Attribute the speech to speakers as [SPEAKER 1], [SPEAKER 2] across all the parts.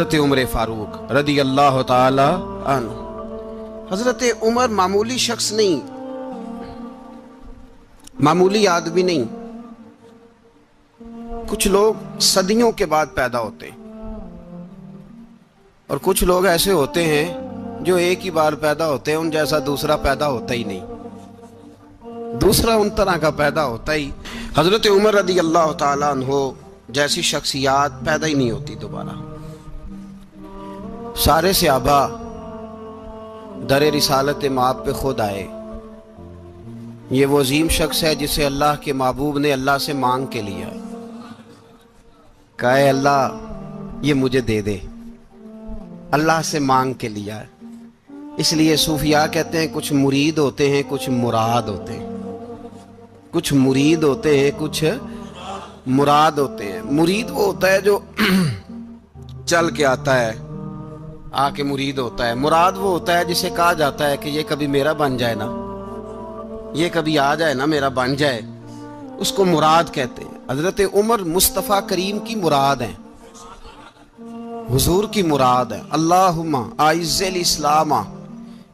[SPEAKER 1] حضرت عمر فاروق رضی اللہ تعالی عنہ۔ حضرت عمر معمولی شخص نہیں، معمولی آدمی نہیں۔ کچھ لوگ صدیوں کے بعد پیدا ہوتے ہیں اور کچھ لوگ ایسے ہوتے ہیں جو ایک ہی بار پیدا ہوتے ہیں، ان جیسا دوسرا پیدا ہوتا ہی نہیں، دوسرا ان طرح کا پیدا ہوتا ہی۔ حضرت عمر رضی اللہ تعالیٰ عنہ جیسی شخصیات پیدا ہی نہیں ہوتی دوبارہ۔ سارے صحابہ در رسالت مآب پہ خود آئے۔ یہ وہ عظیم شخص ہے جسے اللہ کے محبوب نے اللہ سے مانگ کے لیا، کہا اے اللہ یہ مجھے دے دے، اللہ سے مانگ کے لیا ہے۔ اس لیے صوفیاء کہتے ہیں کچھ مرید ہوتے ہیں کچھ مراد ہوتے ہیں، کچھ مرید ہوتے ہیں کچھ مراد ہوتے ہیں۔ مرید وہ ہوتا ہے جو چل کے آتا ہے، آ کے مرید ہوتا ہے۔ مراد وہ ہوتا ہے جسے کہا جاتا ہے کہ یہ کبھی میرا بن جائے نا، یہ کبھی آ جائے نا، میرا بن جائے، اس کو مراد کہتے ہیں۔ حضرت عمر مصطفیٰ کریم کی مراد ہیں، حضور کی مراد ہے۔ اللہم اعز الاسلام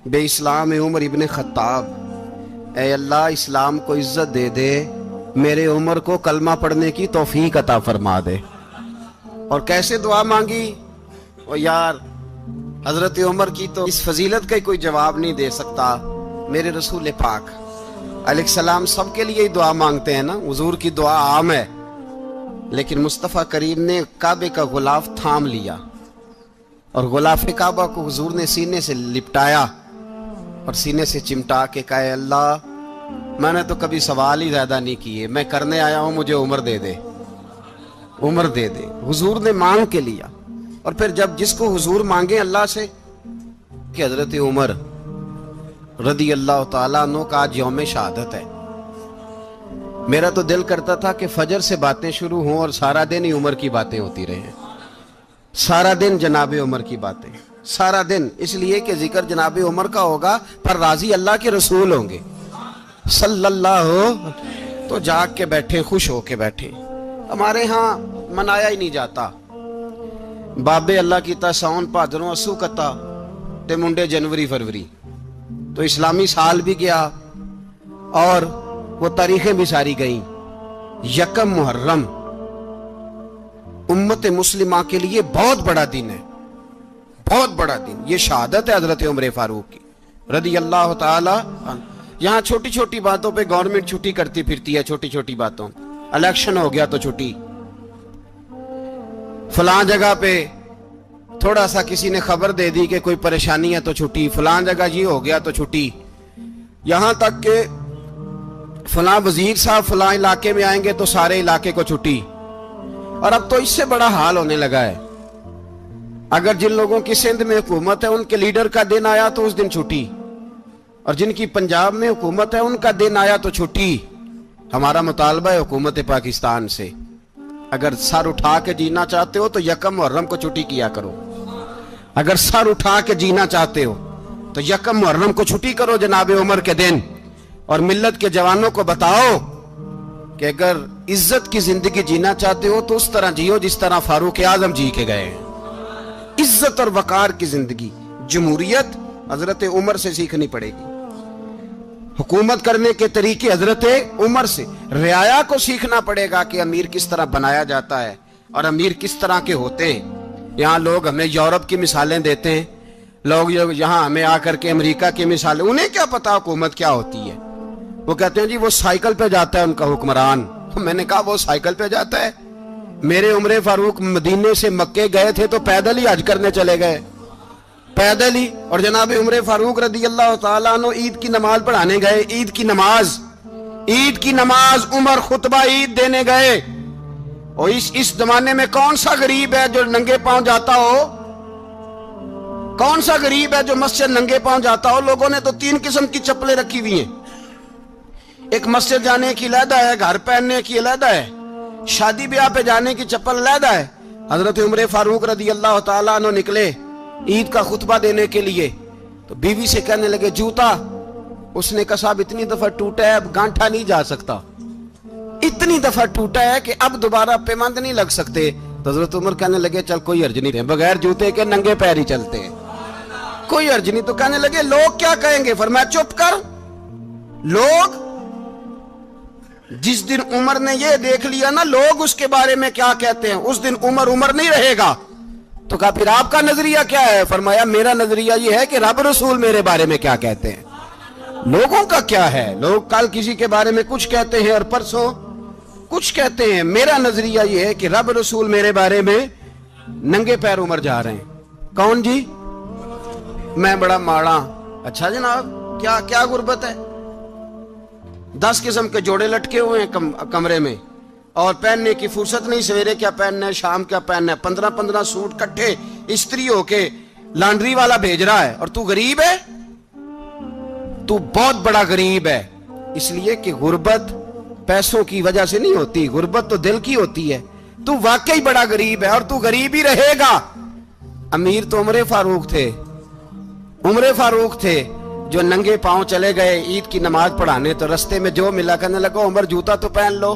[SPEAKER 1] بے اسلام عمر ابن خطاب، اے اللہ اسلام کو عزت دے دے، میرے عمر کو کلمہ پڑھنے کی توفیق عطا فرما دے۔ اور کیسے دعا مانگی؟ اور یار حضرت عمر کی تو اس فضیلت کا کوئی جواب نہیں دے سکتا۔ میرے رسول پاک علیہ السلام سب کے لیے ہی دعا مانگتے ہیں نا، حضور کی دعا عام ہے، لیکن مصطفیٰ کریم نے کعبے کا غلاف تھام لیا اور غلاف کعبہ کو حضور نے سینے سے لپٹایا اور سینے سے چمٹا کے کہا اے اللہ میں نے تو کبھی سوال ہی زیادہ نہیں کیے، میں کرنے آیا ہوں، مجھے عمر دے دے، عمر دے دے۔ حضور نے مانگ کے لیا۔ اور پھر جب جس کو حضور مانگے اللہ سے، کہ حضرت عمر رضی اللہ تعالیٰ عنہ کا آج یوم شہادت ہے، میرا تو دل کرتا تھا کہ فجر سے باتیں شروع ہوں اور سارا دن ہی عمر کی باتیں ہوتی رہیں، سارا دن جناب عمر کی باتیں، سارا دن، اس لیے کہ ذکر جناب عمر کا ہوگا پر راضی اللہ کے رسول ہوں گے صلی اللہ، تو جاگ کے بیٹھے، خوش ہو کے بیٹھے۔ ہمارے ہاں منایا ہی نہیں جاتا، بابے اللہ کی تا ساؤن بھادروں اسو کتا تے منڈے جنوری فروری، تو اسلامی سال بھی گیا اور وہ تاریخیں بھی ساری گئیں۔ یکم محرم امت مسلمہ کے لیے بہت بڑا دن ہے، بہت بڑا دن۔ یہ شہادت ہے حضرت عمر فاروق کی رضی اللہ تعالی عنہ۔ یہاں چھوٹی چھوٹی باتوں پہ گورنمنٹ چھٹی کرتی پھرتی ہے، چھوٹی چھوٹی باتوں، الیکشن ہو گیا تو چھٹی، فلاں جگہ پہ تھوڑا سا کسی نے خبر دے دی کہ کوئی پریشانی ہے تو چھٹی، فلاں جگہ یہ ہو گیا تو چھٹی، یہاں تک کہ فلاں وزیر صاحب فلاں علاقے میں آئیں گے تو سارے علاقے کو چھٹی۔ اور اب تو اس سے بڑا حال ہونے لگا ہے، اگر جن لوگوں کی سندھ میں حکومت ہے ان کے لیڈر کا دن آیا تو اس دن چھٹی، اور جن کی پنجاب میں حکومت ہے ان کا دن آیا تو چھٹی۔ ہمارا مطالبہ ہے حکومت پاکستان سے، اگر سر اٹھا کے جینا چاہتے ہو تو یکم محرم کو چھٹی کیا کرو، اگر سر اٹھا کے جینا چاہتے ہو تو یکم محرم کو چھٹی کرو جناب عمر کے دن، اور ملت کے جوانوں کو بتاؤ کہ اگر عزت کی زندگی جینا چاہتے ہو تو اس طرح جیو جس طرح فاروق اعظم جی کے گئے ہیں۔ عزت اور وقار کی زندگی، جمہوریت حضرت عمر سے سیکھنی پڑے گی، حکومت کرنے کے طریقے حضرت عمر سے، رعایا کو سیکھنا پڑے گا کہ امیر کس طرح بنایا جاتا ہے اور امیر کس طرح کے ہوتے ہیں۔ یہاں لوگ ہمیں یورپ کی مثالیں دیتے ہیں، لوگ یہاں ہمیں آ کر کے امریکہ کی مثالیں، انہیں کیا پتا حکومت کیا ہوتی ہے؟ وہ کہتے ہیں جی وہ سائیکل پہ جاتا ہے ان کا حکمران۔ میں نے کہا وہ سائیکل پہ جاتا ہے؟ میرے عمر فاروق مدینے سے مکے گئے تھے تو پیدل ہی حج کرنے چلے گئے، پیدل ہی۔ اور جناب عمر فاروق رضی اللہ تعالیٰ عنہ عید کی نماز پڑھانے گئے، عید کی نماز عمر خطبہ عید دینے گئے۔ اور اس زمانے میں کون سا غریب ہے جو ننگے پاؤں جاتا ہو؟ کون سا غریب ہے جو مسجد ننگے پاؤں جاتا ہو؟ لوگوں نے تو 3 قسم کی چپلیں رکھی ہوئی ہیں، ایک مسجد جانے کی علیحدہ ہے، گھر پہننے کی علیحدہ ہے، شادی بیاہ پہ جانے کی چپل علیحدہ ہے۔ حضرت عمر فاروق رضی اللہ تعالیٰ عنہ نکلے عید کا خطبہ دینے کے لیے تو بیوی سے کہنے لگے جوتا، اس نے کہا صاحب اتنی دفعہ ٹوٹا ہے اب گانٹھا نہیں جا سکتا، اتنی دفعہ ٹوٹا ہے کہ اب دوبارہ پیمند نہیں لگ سکتے، تو حضرت عمر کہنے لگے چل کوئی حرج نہیں ہے، بغیر جوتے کے ننگے پیر ہی چلتے ہیں، کوئی حرج نہیں۔ تو کہنے لگے لوگ کیا کہیں گے؟ فرمایا چپ کر، لوگ جس دن عمر نے یہ دیکھ لیا نا لوگ اس کے بارے میں کیا کہتے ہیں، اس دن عمر عمر نہیں رہے گا۔ تو کہا پھر آپ کا نظریہ کیا ہے؟ فرمایا میرا نظریہ یہ ہے کہ رب رسول میرے بارے میں کیا کہتے ہیں، لوگوں کا کیا ہے؟ لوگ کل کسی کے بارے میں کچھ کہتے ہیں اور پرسوں کچھ کہتے ہیں، میرا نظریہ یہ ہے کہ رب رسول میرے بارے میں ننگے پیر عمر جا رہے ہیں۔ کون جی؟ میں بڑا ماڑا۔ اچھا جناب، کیا غربت ہے؟ 10 قسم کے جوڑے لٹکے ہوئے ہیں کمرے میں، اور پہننے کی فرصت نہیں، سویرے کیا پہننا ہے، شام کیا پہننا ہے، 15 سوٹ کٹھے استری ہو کے لانڈری والا بھیج رہا ہے، اور تو غریب ہے، تو بہت بڑا غریب ہے۔ اس لیے کہ غربت پیسوں کی وجہ سے نہیں ہوتی، غربت تو دل کی ہوتی ہے۔ تو واقعی بڑا غریب ہے اور تو غریب ہی رہے گا۔ امیر تو عمر فاروق تھے جو ننگے پاؤں چلے گئے عید کی نماز پڑھانے، تو رستے میں جو ملا کہنے لگا عمر جوتا تو پہن لو۔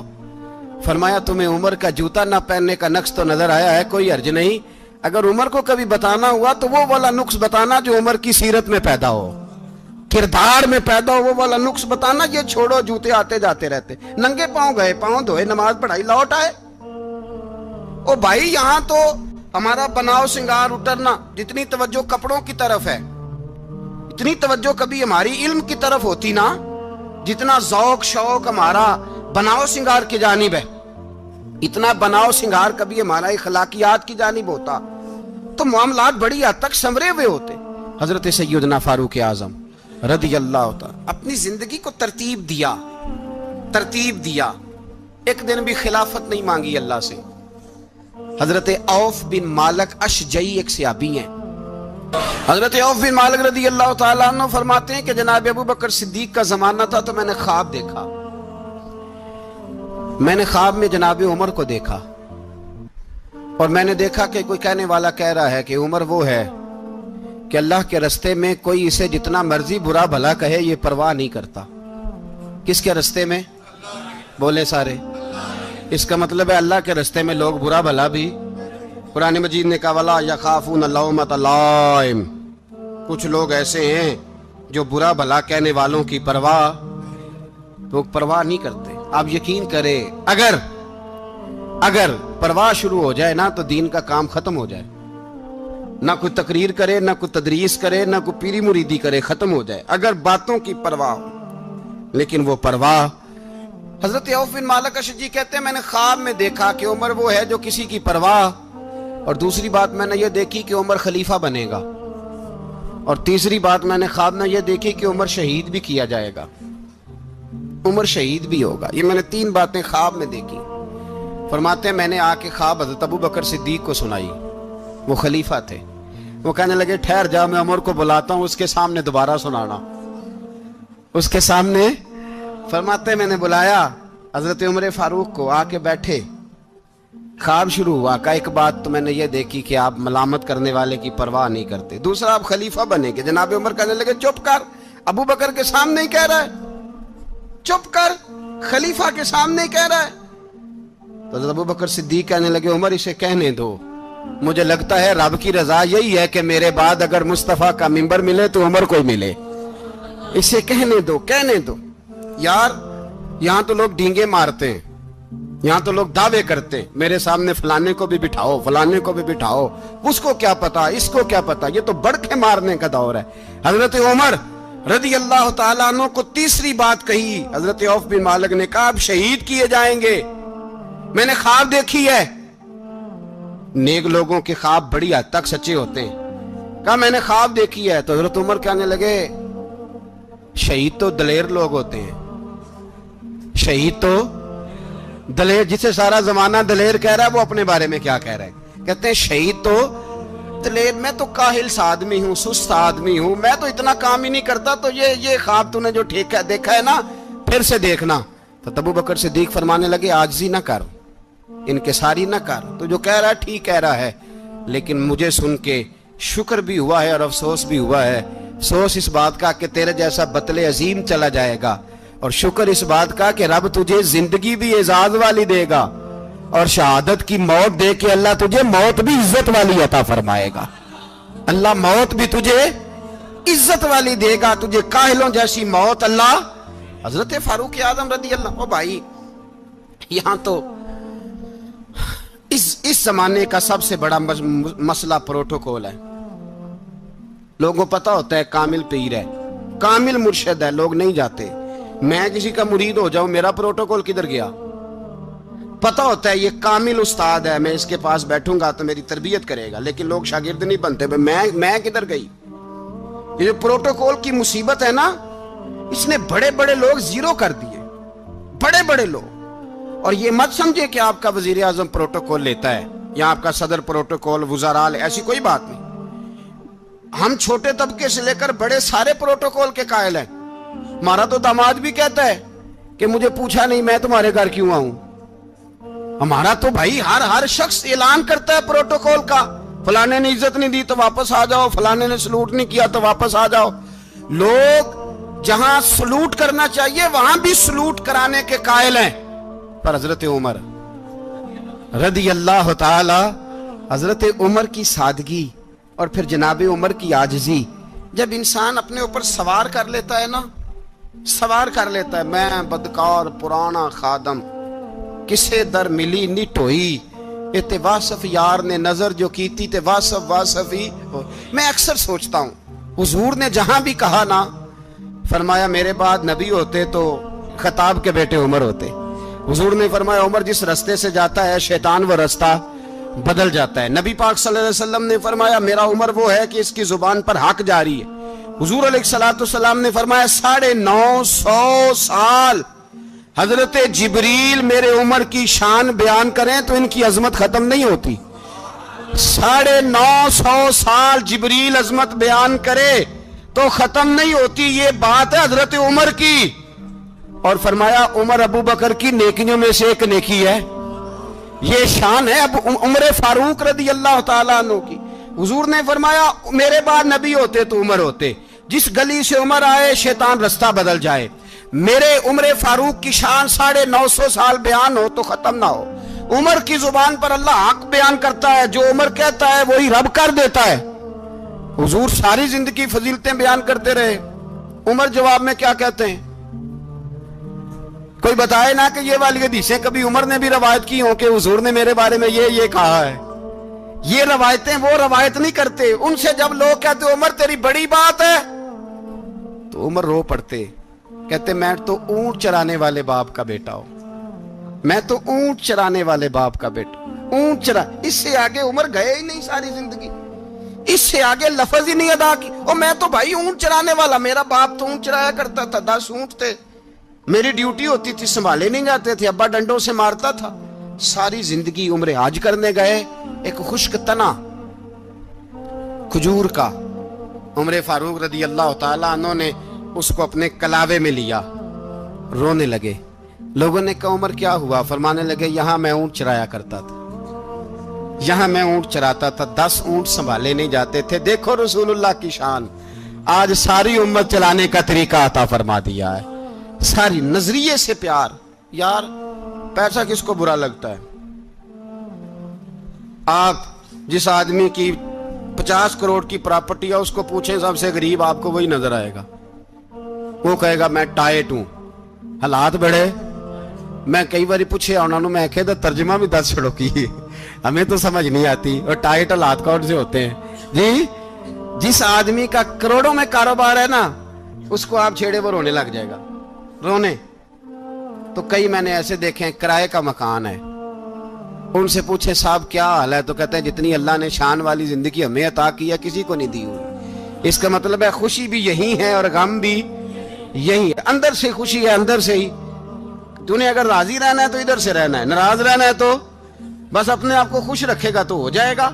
[SPEAKER 1] فرمایا تمہیں عمر کا جوتا نہ پہننے کا نقص تو نظر آیا ہے، کوئی حرج نہیں، اگر عمر کو کبھی بتانا ہوا تو وہ والا نقص بتانا جو عمر کی سیرت میں پیدا ہو، کردار میں پیدا ہو، وہ والا نقص بتانا، یہ چھوڑو جوتے آتے جاتے رہتے۔ ننگے پاؤں گئے، پاؤں دھوئے، نماز پڑھائی، لوٹ آئے۔ او بھائی یہاں تو ہمارا بناؤ سنگار اترنا، جتنی توجہ کپڑوں کی طرف ہے اتنی توجہ کبھی ہماری علم کی طرف ہوتی نا، جتنا ذوق شوق ہمارا بناؤ سنگار کی جانب ہے، اتنا بناؤ سنگار کبھی ہمارا اخلاقیات کی جانب ہوتا تو معاملات بڑی حد تک سنورے ہوئے ہوتے۔ حضرت سیدنا فاروق اعظم رضی اللہ تعالی اپنی زندگی کو ترتیب دیا۔ ایک دن بھی خلافت نہیں مانگی اللہ سے۔ حضرت عوف بن مالک اشجعی ایک صحابی ہیں، حضرت عوف بن مالک رضی اللہ تعالیٰ عنہ فرماتے ہیں کہ جناب ابو بکر صدیق کا زمانہ تھا تو میں نے خواب دیکھا، میں نے خواب میں جناب عمر کو دیکھا، اور میں نے دیکھا کہ کوئی کہنے والا کہہ رہا ہے کہ عمر وہ ہے کہ اللہ کے رستے میں کوئی اسے جتنا مرضی برا بھلا کہے یہ پرواہ نہیں کرتا۔ کس کے رستے میں؟ بولے سارے۔ اس کا مطلب ہے اللہ کے رستے میں لوگ برا بھلا بھی، قرآن مجید نے کہا وَلَا يَخَافُونَ لَوْمَةَ لَائِمٍ، کچھ لوگ ایسے ہیں جو برا بھلا کہنے والوں کی پرواہ نہیں کرتے۔ آپ یقین کریں اگر پرواہ شروع ہو جائے نا تو دین کا کام ختم ہو جائے، نہ کوئی تقریر کرے، نہ کوئی تدریس کرے، نہ کوئی پیری مریدی کرے، ختم ہو جائے اگر باتوں کی پرواہ ہو۔ لیکن وہ پرواہ، حضرت عوف بن مالک اشجعی کہتے ہیں میں نے خواب میں دیکھا کہ عمر وہ ہے جو کسی کی پرواہ، اور دوسری بات میں نے یہ دیکھی کہ عمر خلیفہ بنے گا، اور تیسری بات میں نے خواب میں یہ دیکھی کہ عمر شہید بھی کیا جائے گا، عمر شہید بھی ہوگا۔ یہ میں نے 3 باتیں خواب میں دیکھی۔ فرماتے ہیں میں نے آ کے خواب حضرت ابو بکر صدیق کو سنائی، وہ خلیفہ تھے۔ وہ کہنے لگے ٹھہر جا، میں عمر کو بلاتا ہوں، اس کے سامنے دوبارہ سنانا، اس کے سامنے۔ فرماتے ہیں میں نے بلایا حضرت عمر فاروق کو، آ کے بیٹھے، خواب شروع ہوا۔ کا ایک بات تو میں نے یہ دیکھی کہ آپ ملامت کرنے والے کی پرواہ نہیں کرتے، دوسرا آپ خلیفہ بنے گے۔ جناب عمر کہنے لگے چپ کر، ابو بکر کے سامنے ہی کہہ رہا ہے، چپ کر، خلیفہ کے سامنے ہی کہہ رہا ہے۔ تو حضرت ابو بکر صدیق کہنے لگے عمر اسے کہنے دو، مجھے لگتا ہے رب کی رضا یہی ہے کہ میرے بعد اگر مصطفیٰ کا منبر ملے تو عمر کو ملے، اسے کہنے دو۔ یار یہاں تو لوگ ڈینگے مارتے ہیں، یہاں تو لوگ دعوے کرتے ہیں، میرے سامنے فلانے کو بھی بٹھاؤ، فلانے کو بھی بٹھاؤ، اس کو کیا پتا، اس کو کیا پتا، یہ تو بڑکے مارنے کا دور ہے۔ حضرت عمر رضی اللہ تعالیٰ عنہ کو تیسری بات کہی، حضرت عوف بن مالک نے کہا آپ شہید کیے جائیں گے، میں نے خواب دیکھی ہے۔ نیک لوگوں کے خواب بڑی حد تک سچے ہوتے ہیں۔ کہا میں نے خواب دیکھی ہے۔ تو حضرت عمر کہنے لگے شہید تو دلیر لوگ ہوتے ہیں، شہید تو دلیر، جسے سارا زمانہ دلیر کہہ رہا ہے وہ اپنے بارے میں کیا کہہ رہا ہے؟ کہتے ہیں شہید تو دلیر، میں تو کاہل سا آدمی ہوں، سست آدمی ہوں، میں تو اتنا کام ہی نہیں کرتا، تو یہ خواب تو نے جو دیکھا ہے نا پھر سے دیکھنا۔ تو ابو بکر صدیق فرمانے لگے عاجزی نہ کر، انکساری نہ کر، تو جو کہہ رہا ہے ٹھیک کہہ رہا ہے، لیکن مجھے سن کے شکر بھی ہوا ہے اور افسوس بھی ہوا ہے۔ افسوس اس بات کا کہ تیرے جیسا بطل عظیم چلا جائے گا، اور شکر اس بات کا کہ رب تجھے زندگی بھی اعزاز والی دے گا، اور شہادت کی موت دے کے اللہ تجھے موت بھی عزت والی عطا فرمائے گا. اللہ موت بھی تجھے عزت والی دے گا, تجھے کاہلوں جیسی موت اللہ. حضرت فاروق اعظم رضی اللہ. بھائی یہاں تو اس زمانے کا سب سے بڑا مسئلہ پروٹوکول ہے. لوگوں پتہ ہوتا ہے کامل پیر ہے, کامل مرشد ہے, لوگ نہیں جاتے. میں کسی کا مرید ہو جاؤں, میرا پروٹوکول کدھر گیا؟ پتہ ہوتا ہے یہ کامل استاد ہے, میں اس کے پاس بیٹھوں گا تو میری تربیت کرے گا, لیکن لوگ شاگرد نہیں بنتے. میں کدھر گئی؟ یہ جو پروٹوکول کی مصیبت ہے نا, اس نے بڑے بڑے لوگ زیرو کر دیے, بڑے بڑے لوگ. اور یہ مت سمجھے کہ آپ کا وزیر اعظم پروٹوکول لیتا ہے یا آپ کا صدر پروٹوکول, وزراء, ایسی کوئی بات نہیں. ہم چھوٹے طبقے سے لے کر بڑے سارے پروٹوکول کے قائل ہیں. ہمارا تو داماد بھی کہتا ہے کہ مجھے پوچھا نہیں, میں تمہارے گھر کیوں آؤں. ہمارا تو بھائی ہر شخص اعلان کرتا ہے پروٹوکول کا, فلانے نے عزت نہیں دی تو واپس آ جاؤ, فلانے نے سلوٹ نہیں کیا تو واپس آ جاؤ. لوگ جہاں سلوٹ کرنا چاہیے وہاں بھی سلوٹ کرانے کے قائل ہیں. پر حضرت عمر رضی اللہ تعالی, حضرت عمر کی سادگی اور پھر جناب عمر کی عاجزی, جب انسان اپنے اوپر سوار کر لیتا ہے نا, سوار کر لیتا ہے, میں بدکار پرانا خادم, کسے در ملی نی ٹوئی, اتے واصف یار نے نظر جو کیتی تے واصف ہی. میں اکثر سوچتا ہوں حضور نے جہاں بھی کہا نا, فرمایا میرے بعد نبی ہوتے تو خطاب کے بیٹے عمر ہوتے. حضور نے فرمایا عمر جس رستے سے جاتا ہے شیطان وہ رستہ بدل جاتا ہے. نبی پاک صلی اللہ علیہ وسلم نے فرمایا میرا عمر وہ ہے کہ اس کی زبان پر حق جاری ہے. حضور علیہ السلام نے فرمایا 950 سال حضرت جبریل میرے عمر کی شان بیان کریں تو ان کی عظمت ختم نہیں ہوتی. 950 سال جبریل عظمت بیان کرے تو ختم نہیں ہوتی. یہ بات ہے حضرت عمر کی. اور فرمایا عمر ابو بکر کی نیکیوں میں سے ایک نیکی ہے, یہ شان ہے اب عمر فاروق رضی اللہ تعالیٰ عنہ کی. حضور نے فرمایا میرے بعد نبی ہوتے تو عمر ہوتے, جس گلی سے عمر آئے شیطان رستہ بدل جائے. میرے عمر فاروق کی شان 950 سال بیان ہو تو ختم نہ ہو. عمر کی زبان پر اللہ حق بیان کرتا ہے, جو عمر کہتا ہے وہی رب کر دیتا ہے. حضور ساری زندگی فضیلتیں بیان کرتے رہے, عمر جواب میں کیا کہتے ہیں؟ کوئی بتائے نا کہ یہ والی حدیثیں کبھی عمر نے بھی روایت کی ہوں کہ حضور نے میرے بارے میں یہ کہا ہے. یہ روایتیں وہ روایت نہیں کرتے. ان سے جب لوگ کہتے عمر تیری بڑی بات ہے تو عمر رو پڑتے, کہتے میں تو اونٹ چرانے والے باپ کا بیٹا ہوں, میں تو اونٹ چرانے والے باپ کا بیٹا, اونٹ چرا. اس سے آگے عمر گئے ہی نہیں ساری زندگی, اس سے آگے لفظ ہی نہیں ادا کی. اور میں تو بھائی اونٹ چرانے والا, میرا باپ تو اونٹ چرایا کرتا تھا, 10 اونٹ تھے, میری ڈیوٹی ہوتی تھی, سنبھالے نہیں جاتے تھے, ابا ڈنڈوں سے مارتا تھا. ساری زندگی عمر حج کرنے گئے, ایک خشک تنا کھجور کا عمر فاروق رضی اللہ تعالیٰ عنہ نے اس کو اپنے کلاوے میں لیا, رونے لگے. لوگوں نے کہا عمر کیا ہوا؟ فرمانے لگے یہاں میں اونٹ چرایا کرتا تھا, یہاں میں اونٹ چراتا تھا, 10 اونٹ سنبھالے نہیں جاتے تھے. دیکھو رسول اللہ کی شان, آج ساری امت چلانے کا طریقہ عطا فرما دیا ہے. ساری نظریے سے پیار. یار پیسہ کس کو برا لگتا ہے؟ آپ جس آدمی کی 50 کروڑ کی پراپرٹی ہے اس کو پوچھیں سب سے غریب, آپ کو وہی نظر آئے گا. وہ کہے گا میں ٹائٹ ہوں, حالات بڑے. میں کئی باری پوچھے انہوں نے, میں کہتا ترجمہ بھی 10 چھڑوں کی, ہمیں تو سمجھ نہیں آتی. اور ٹائٹ حالات کون سے ہوتے ہیں جی؟ جس آدمی کا کروڑوں میں کاروبار ہے نا, اس کو آپ چھیڑے وہ رونے لگ جائے گا, رونے. تو کئی میں نے ایسے دیکھے ہیں کرائے کا مکان ہے, ان سے پوچھیں صاحب کیا حال ہے, تو کہتے ہیں جتنی اللہ نے شان والی زندگی ہمیں عطا کی ہے کسی کو نہیں دی ہوئی. اس کا مطلب ہے خوشی بھی یہی ہے اور غم بھی یہی ہے. اندر سے خوشی ہے, اندر سے ہی. تو نے اگر راضی رہنا ہے تو ادھر سے رہنا ہے, ناراض رہنا ہے تو بس اپنے آپ کو خوش رکھے گا تو ہو جائے گا.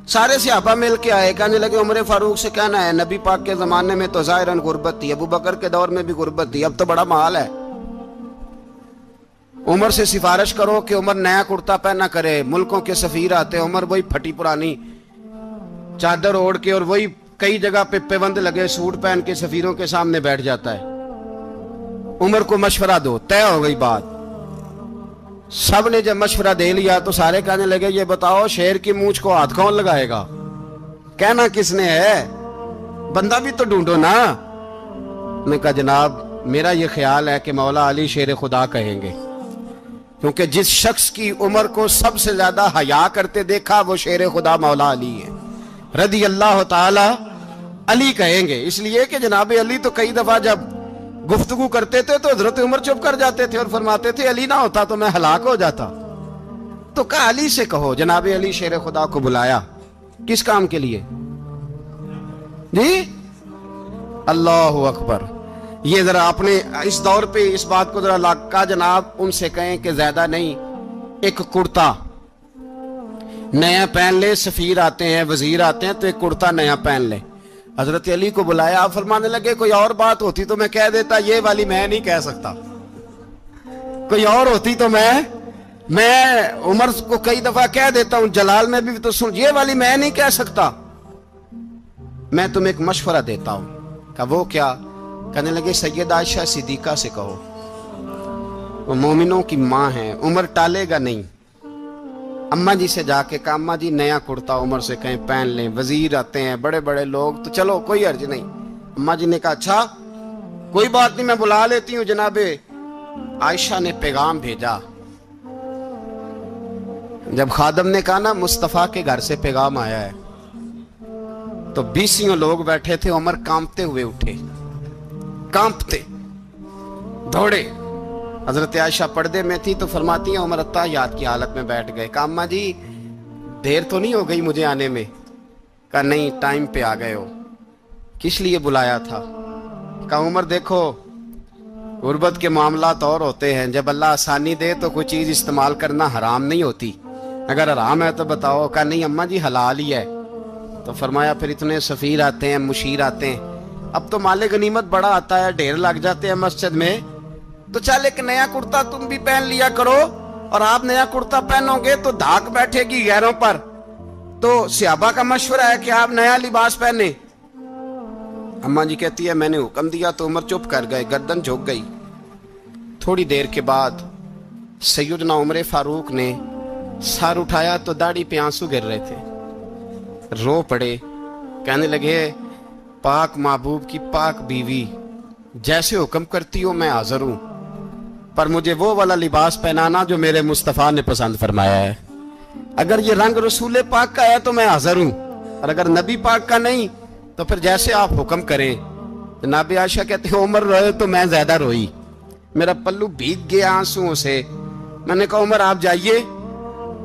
[SPEAKER 1] سارے صحابہ مل کے آئے, کہنے لگے عمر فاروق سے کہنا ہے نبی پاک کے زمانے میں تو ظاہراً غربت تھی, ابو بکر کے دور میں بھی غربت تھی, اب تو بڑا محال ہے. عمر سے سفارش کرو کہ عمر نیا کرتا پہنا کرے. ملکوں کے سفیر آتے, عمر وہی پھٹی پرانی چادر اوڑھ کے اور وہی کئی جگہ پہ پیوند لگے سوٹ پہن کے سفیروں کے سامنے بیٹھ جاتا ہے. عمر کو مشورہ دو, طے ہو گئی بات. سب نے جب مشورہ دے لیا تو سارے کہنے لگے یہ بتاؤ شیر کی مونچھ کو ہاتھ کون لگائے گا؟ کہنا کس نے ہے؟ بندہ بھی تو ڈھونڈو نا۔ نے کہا جناب میرا یہ خیال ہے کہ مولا علی شیر خدا کہیں گے، کیونکہ جس شخص کی عمر کو سب سے زیادہ حیا کرتے دیکھا وہ شیر خدا مولا علی ہے رضی اللہ تعالی علی کہیں گے۔ اس لیے کہ جناب علی تو کئی دفعہ جب گفتگو کرتے تھے تو حضرت عمر چپ کر جاتے تھے اور فرماتے تھے علی نہ ہوتا تو میں ہلاک ہو جاتا۔ تو کہا علی سے کہو۔ جناب علی شیر خدا کو بلایا، کس کام کے لیے؟ جی اللہ اکبر۔ یہ ذرا اپنے اس دور پہ اس بات کو ذرا لاکا جناب ان سے کہیں کہ زیادہ نہیں، ایک کرتا نیا پہن لے، سفیر آتے ہیں وزیر آتے ہیں تو ایک کرتا نیا پہن لے۔ حضرت علی کو بلایا، آپ فرمانے لگے کوئی اور بات ہوتی تو میں کہہ دیتا، یہ والی میں نہیں کہہ سکتا۔ کوئی اور ہوتی تو میں عمر کو کئی دفعہ کہہ دیتا ہوں، جلال میں بھی تو سن، یہ والی میں نہیں کہہ سکتا۔ میں تمہیں ایک مشورہ دیتا ہوں۔ کہا وہ کیا؟ کہنے لگے سیدہ عائشہ صدیقہ سے کہو، وہ مومنوں کی ماں ہیں، عمر ٹالے گا نہیں۔ اماں جی سے جا کے کہا اماں جی نیا کرتا عمر سے کہیں پہن لیں، وزیر آتے ہیں بڑے بڑے لوگ تو چلو کوئی عرض نہیں۔ اماں جی نے کہا اچھا کوئی بات نہیں میں بلا لیتی ہوں۔ جناب عائشہ نے پیغام بھیجا، جب خادم نے کہا نا مصطفیٰ کے گھر سے پیغام آیا ہے تو 20 لوگ بیٹھے تھے، عمر کانپتے ہوئے اٹھے، کانپتے دوڑے۔ حضرت عائشہ پردے میں تھی تو فرماتی ہیں عمر اتحیات کی حالت میں بیٹھ گئے۔ کہا اماں جی دیر تو نہیں ہو گئی مجھے آنے میں؟ کہا نہیں ٹائم پہ آ گئے ہو۔ کس لیے بلایا تھا؟ کہا عمر دیکھو غربت کے معاملات اور ہوتے ہیں، جب اللہ آسانی دے تو کوئی چیز استعمال کرنا حرام نہیں ہوتی، اگر حرام ہے تو بتاؤ۔ کہا نہیں اماں جی حلال ہی ہے۔ تو فرمایا پھر اتنے سفیر آتے ہیں مشیر آتے ہیں، اب تو مال غنیمت بڑا آتا ہے، ڈھیر لگ جاتے ہیں مسجد میں، تو چل ایک نیا کرتا تم بھی پہن لیا کرو، اور آپ نیا کرتا پہنو گے تو دھاک بیٹھے گی غیروں پر۔ تو صحابہ کا مشورہ ہے کہ آپ نیا لباس پہنے۔ اماں جی کہتی ہے میں نے حکم دیا تو عمر چپ کر گئے، گردن جھک گئی۔ تھوڑی دیر کے بعد سیدنا عمر فاروق نے سر اٹھایا تو داڑھی پہ آنسو گر رہے تھے، رو پڑے، کہنے لگے پاک محبوب کی پاک بیوی جیسے حکم کرتی ہو میں حاضر ہوں، پر مجھے وہ والا لباس پہنانا جو میرے مصطفیٰ نے پسند فرمایا ہے۔ اگر یہ رنگ رسول پاک کا ہے تو میں حاضر ہوں، اور اگر نبی پاک کا نہیں تو پھر جیسے آپ حکم کریں۔ جناب عائشہ کہتے ہیں عمر روئے تو میں زیادہ روئی، میرا پلو بھیگ گیا آنسوؤں سے۔ میں نے کہا عمر آپ جائیے۔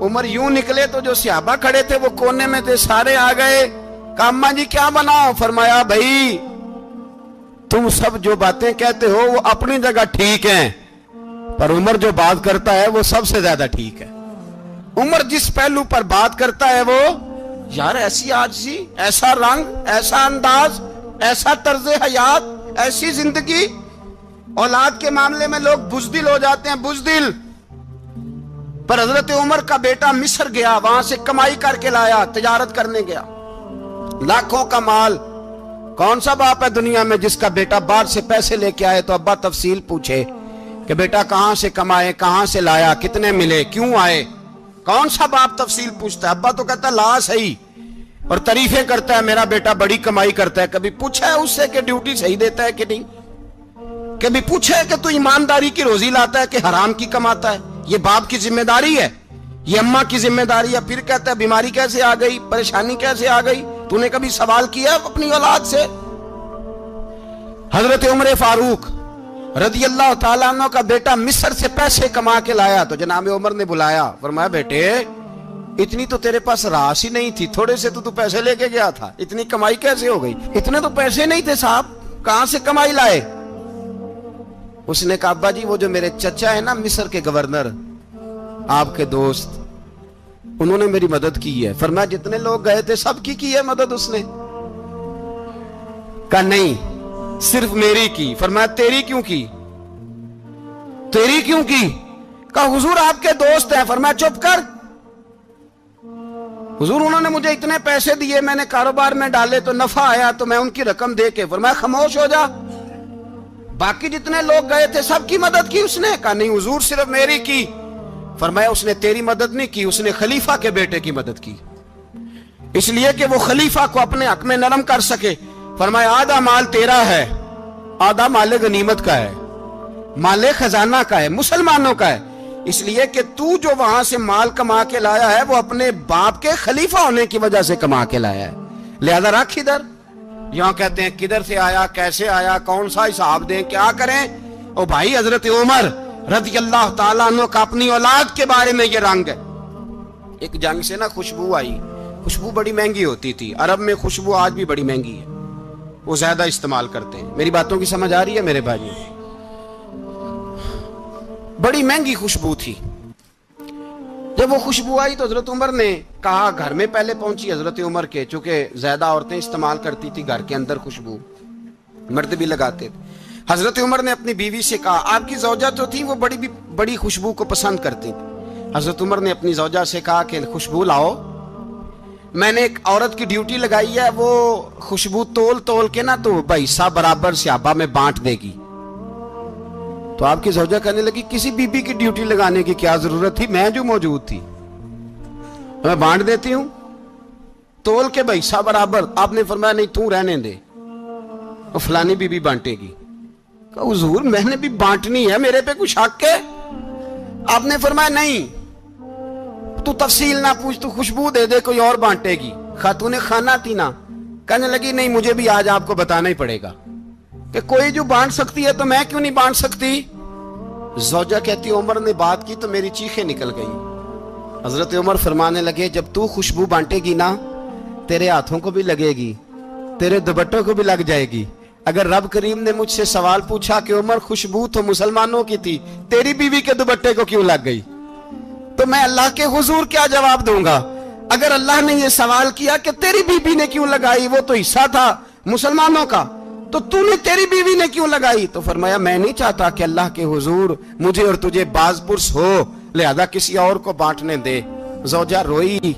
[SPEAKER 1] عمر یوں نکلے تو جو صحابہ کھڑے تھے وہ کونے میں تھے، سارے آ گئے۔ کہا اماں جی کیا بناؤ؟ فرمایا بھائی تم سب جو باتیں کہتے ہو وہ اپنی جگہ ٹھیک ہیں، پر عمر جو بات کرتا ہے وہ سب سے زیادہ ٹھیک ہے۔ عمر جس پہلو پر بات کرتا ہے وہ یار ایسی عاجزی، ایسا رنگ، ایسا انداز، ایسا طرز حیات، ایسی زندگی۔ اولاد کے معاملے میں لوگ بزدل ہو جاتے ہیں، بزدل، پر حضرت عمر کا بیٹا مصر گیا، وہاں سے کمائی کر کے لایا، تجارت کرنے گیا، لاکھوں کا مال۔ کون سا باپ ہے دنیا میں جس کا بیٹا باہر سے پیسے لے کے آئے تو ابا تفصیل پوچھے کہ بیٹا کہاں سے کمائے، کہاں سے لایا، کتنے ملے، کیوں آئے؟ کون سا باپ تفصیل پوچھتا ہے؟ ابا تو کہتا ہے لا صحیح، اور تعریفیں کرتا ہے میرا بیٹا بڑی کمائی کرتا ہے۔ کبھی پوچھا ہے اس سے کہ ڈیوٹی صحیح دیتا ہے کہ نہیں؟ کبھی پوچھا ہے کہ تو ایمانداری کی روزی لاتا ہے کہ حرام کی کماتا ہے؟ یہ باپ کی ذمہ داری ہے، یہ اماں کی ذمہ داری ہے۔ پھر کہتا ہے بیماری کیسے آ گئی، پریشانی کیسے آ گئی؟ تو نے کبھی سوال کیا اپنی اولاد سے؟ حضرت عمر فاروق رضی اللہ تعالیٰ عنہ کا بیٹا مصر سے پیسے کما کے لایا تو جناب عمر نے بلایا، فرمایا بیٹے اتنی تو تیرے پاس راس ہی نہیں تھی، تھوڑے سے تو پیسے لے کے گیا تھا، اتنی کمائی کیسے ہو گئی؟ اتنے تو پیسے نہیں تھے صاحب، کہاں سے کمائی لائے؟ اس نے کہا ابا جی وہ جو میرے چچا ہے نا مصر کے گورنر، آپ کے دوست، انہوں نے میری مدد کی ہے۔ فرمایا جتنے لوگ گئے تھے سب کی ہے مدد اس نے؟ کہا نہیں صرف میری کی۔ فرمایا تیری کیوں کی؟ تیری کیوں کی؟ کہا حضور آپ کے دوست ہیں۔ فرمایا چپ کر، حضور انہوں نے مجھے اتنے پیسے دیے، میں نے کاروبار میں ڈالے تو نفع آیا تو میں ان کی رقم دے کے۔ فرمایا خاموش ہو جا، باقی جتنے لوگ گئے تھے سب کی مدد کی اس نے؟ کہا نہیں حضور صرف میری کی۔ فرمایا اس نے تیری مدد نہیں کی، اس نے خلیفہ کے بیٹے کی مدد کی، اس لیے کہ وہ خلیفہ کو اپنے حق میں نرم کر سکے۔ فرمایا آدھا مال تیرا ہے، آدھا مال غنیمت کا ہے، مال خزانہ کا ہے، مسلمانوں کا ہے، اس لیے کہ تو جو وہاں سے مال کما کے لایا ہے وہ اپنے باپ کے خلیفہ ہونے کی وجہ سے کما کے لایا ہے، لہذا رکھ ادھر۔ یہاں کہتے ہیں کدھر سے آیا، کیسے آیا، کون سا حساب دیں، کیا کریں؟ او بھائی حضرت عمر رضی اللہ تعالیٰ عنہ کا اپنی اولاد کے بارے میں یہ رنگ ہے۔ ایک جنگ سے نا خوشبو آئی، خوشبو بڑی مہنگی ہوتی تھی، عرب میں خوشبو آج بھی بڑی مہنگی ہے، وہ زیادہ استعمال کرتے ہیں۔ میری باتوں کی سمجھ آ رہی ہے میرے بھائی؟ بڑی مہنگی خوشبو تھی۔ جب وہ خوشبو آئی تو حضرت عمر نے کہا، گھر میں پہلے پہنچی حضرت عمر کے، چونکہ زیادہ عورتیں استعمال کرتی تھی گھر کے اندر خوشبو، مرد بھی لگاتے تھے۔ حضرت عمر نے اپنی بیوی سے کہا، آپ کی زوجہ تو تھی وہ بڑی خوشبو کو پسند کرتی تھی۔ حضرت عمر نے اپنی زوجہ سے کہا کہ خوشبو لاؤ، میں نے ایک عورت کی ڈیوٹی لگائی ہے، وہ خوشبو تول کے نا تو حصہ برابر صحابہ میں بانٹ دے گی۔ تو آپ کی زوجہ کہنے لگی، کسی بی بی کی ڈیوٹی لگانے کی کیا ضرورت تھی، میں جو موجود تھی میں بانٹ دیتی ہوں تول کے حصہ برابر۔ آپ نے فرمایا نہیں تو رہنے دے، وہ فلانی بی بی بانٹے گی۔ کہا حضور میں نے بھی بانٹنی ہے، میرے پہ کچھ حق ہے؟ آپ نے فرمایا نہیں، تو تفصیل نہ پوچھ، تو خوشبو دے دے، کوئی اور بانٹے گی۔ خاتون خانہ تھی نا، کہنے لگی نہیں مجھے بھی آج آپ کو بتانا ہی پڑے گا کہ کوئی جو بانٹ سکتی ہے تو میں کیوں نہیں بانٹ سکتی؟ زوجہ کہتی عمر نے بات کی تو میری چیخیں نکل گئی۔ حضرت عمر فرمانے لگے، جب تو خوشبو بانٹے گی نا تیرے ہاتھوں کو بھی لگے گی، تیرے دوپٹوں کو بھی لگ جائے گی۔ اگر رب کریم نے مجھ سے سوال پوچھا کہ عمر خوشبو تو مسلمانوں کی تھی، تیری بیوی کے دوپٹے کو کیوں لگ گئی، تو میں اللہ کے حضور کیا جواب دوں گا؟ اگر اللہ نے یہ سوال کیا کہ تیری بیوی نے کیوں لگائی، وہ تو حصہ تھا مسلمانوں کا، تو نے تیری بیوی نے کیوں لگائی؟ تو فرمایا میں نہیں چاہتا کہ اللہ کے حضور مجھے اور تجھے باز پرس ہو، لہذا کسی اور کو بانٹنے دے۔ زوجہ روئی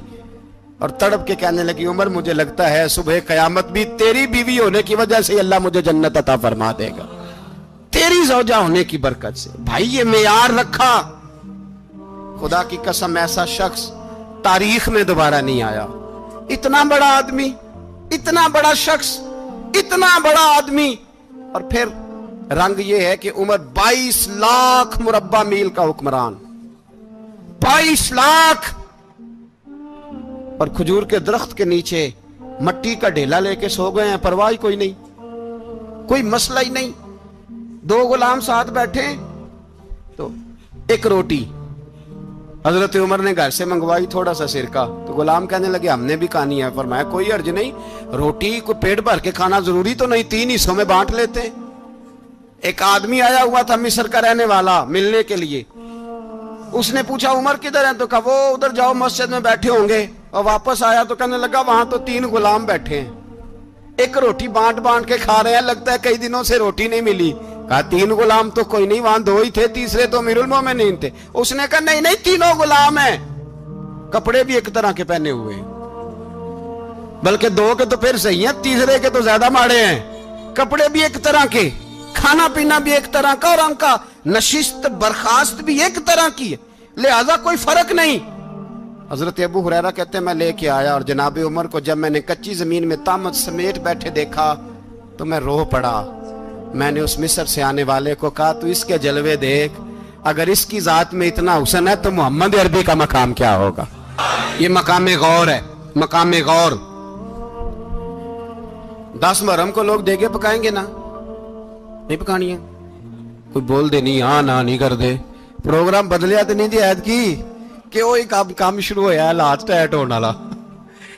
[SPEAKER 1] اور تڑپ کے کہنے لگی، عمر مجھے لگتا ہے صبح قیامت بھی تیری بیوی ہونے کی وجہ سے اللہ مجھے جنت عطا فرما دے گا، تیری زوجہ ہونے کی برکت سے۔ بھائی یہ معیار رکھا، خدا کی قسم ایسا شخص تاریخ میں دوبارہ نہیں آیا۔ اتنا بڑا آدمی، اتنا بڑا شخص، اتنا بڑا آدمی، اور پھر رنگ یہ ہے کہ عمر 22 لاکھ مربع میل کا حکمران، 22 لاکھ، اور کھجور کے درخت کے نیچے مٹی کا ڈھیلا لے کے سو گئے ہیں، پرواہ کوئی نہیں، کوئی مسئلہ ہی نہیں۔ 2 غلام ساتھ بیٹھے تو ایک روٹی حضرت عمر نے گھر سے منگوائی، تھوڑا سا سرکہ، تو غلام کہنے لگے ہم نے بھی کھانی ہے۔ فرمایا کوئی حرج نہیں، روٹی کو پیٹ بھر کے کھانا ضروری تو نہیں، 3 حصوں میں بانٹ لیتے ہیں۔ ایک آدمی آیا ہوا تھا مصر کا رہنے والا ملنے کے لیے، اس نے پوچھا عمر کدھر ہیں، تو کہا وہ ادھر جاؤ مسجد میں بیٹھے ہوں گے، اور واپس آیا تو کہنے لگا وہاں تو 3 غلام بیٹھے ہیں، ایک روٹی بانٹ کے کھا رہے ہیں، لگتا ہے کئی دنوں سے روٹی نہیں ملی۔ کہا 3 غلام تو کوئی نہیں، وہاں 2 ہی تھے، تیسرے تو امیر المومنین تھے۔ اس نے کہا نہیں 3 غلام ہیں، کپڑے بھی ایک طرح کے پہنے ہوئے، بلکہ 2 کے تو پھر صحیح ہیں، تیسرے کے تو زیادہ ماڑے ہیں، کپڑے بھی ایک طرح کے، کھانا پینا بھی ایک طرح کا، اور ان کا نشست برخاست بھی ایک طرح کی ہے، لہذا کوئی فرق نہیں۔ حضرت ابو ہریرہ کہتے ہیں میں لے کے آیا، اور جناب عمر کو جب میں نے کچی زمین میں تامت سمیٹ بیٹھے دیکھا تو میں رو پڑا۔ میں نے اس مصر سے آنے والے کو کہا تو اس کے جلوے دیکھ، اگر اس کی ذات میں اتنا حسن ہے تو محمد عربی کا مقام کیا ہوگا؟ یہ مقام غور ہے، مقام غور۔ 10 محرم کو لوگ دیگے پکائیں گے نا، نہیں پکانی ہے؟ کوئی بول دے نہیں، ہاں نہ نہیں کر دے، پروگرام بدلیا تو نہیں دی عید کی کہ وہی کام شروع ہویا ہے لاسٹ ایٹ ہونے والا،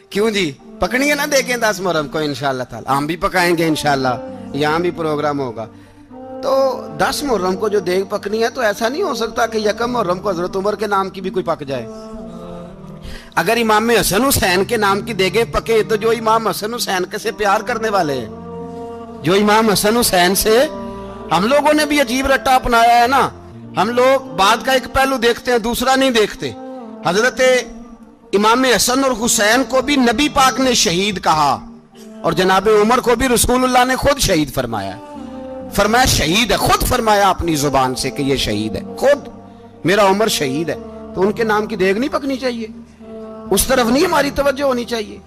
[SPEAKER 1] کیوں جی؟ پکنی ہے نا دیکھیں 10 محرم کو انشاءاللہ تعالی، ہم بھی پکائیں گے انشاءاللہ، یہاں بھی پروگرام ہوگا۔ تو 10 محرم کو جو دیگ پکنی ہے تو ایسا نہیں ہو سکتا کہ 1 محرم کو حضرت عمر کے نام کی بھی کوئی پک جائے۔ اگر امام حسن حسین کے نام کی دیگیں پکے تو جو امام حسن حسین سے پیار کرنے والے ہیں، جو امام حسن حسین سے، ہم لوگوں نے بھی عجیب رٹا اپنایا ہے نا، ہم لوگ بات کا ایک پہلو دیکھتے ہیں دوسرا نہیں دیکھتے۔ حضرت امام حسن اور حسین کو بھی نبی پاک نے شہید کہا، اور جناب عمر کو بھی رسول اللہ نے خود شہید فرمایا، فرمایا شہید ہے، خود فرمایا اپنی زبان سے کہ یہ شہید ہے، خود میرا عمر شہید ہے۔ تو ان کے نام کی دیگ نہیں پکنی چاہیے؟ اس طرف نہیں ہماری توجہ ہونی چاہیے؟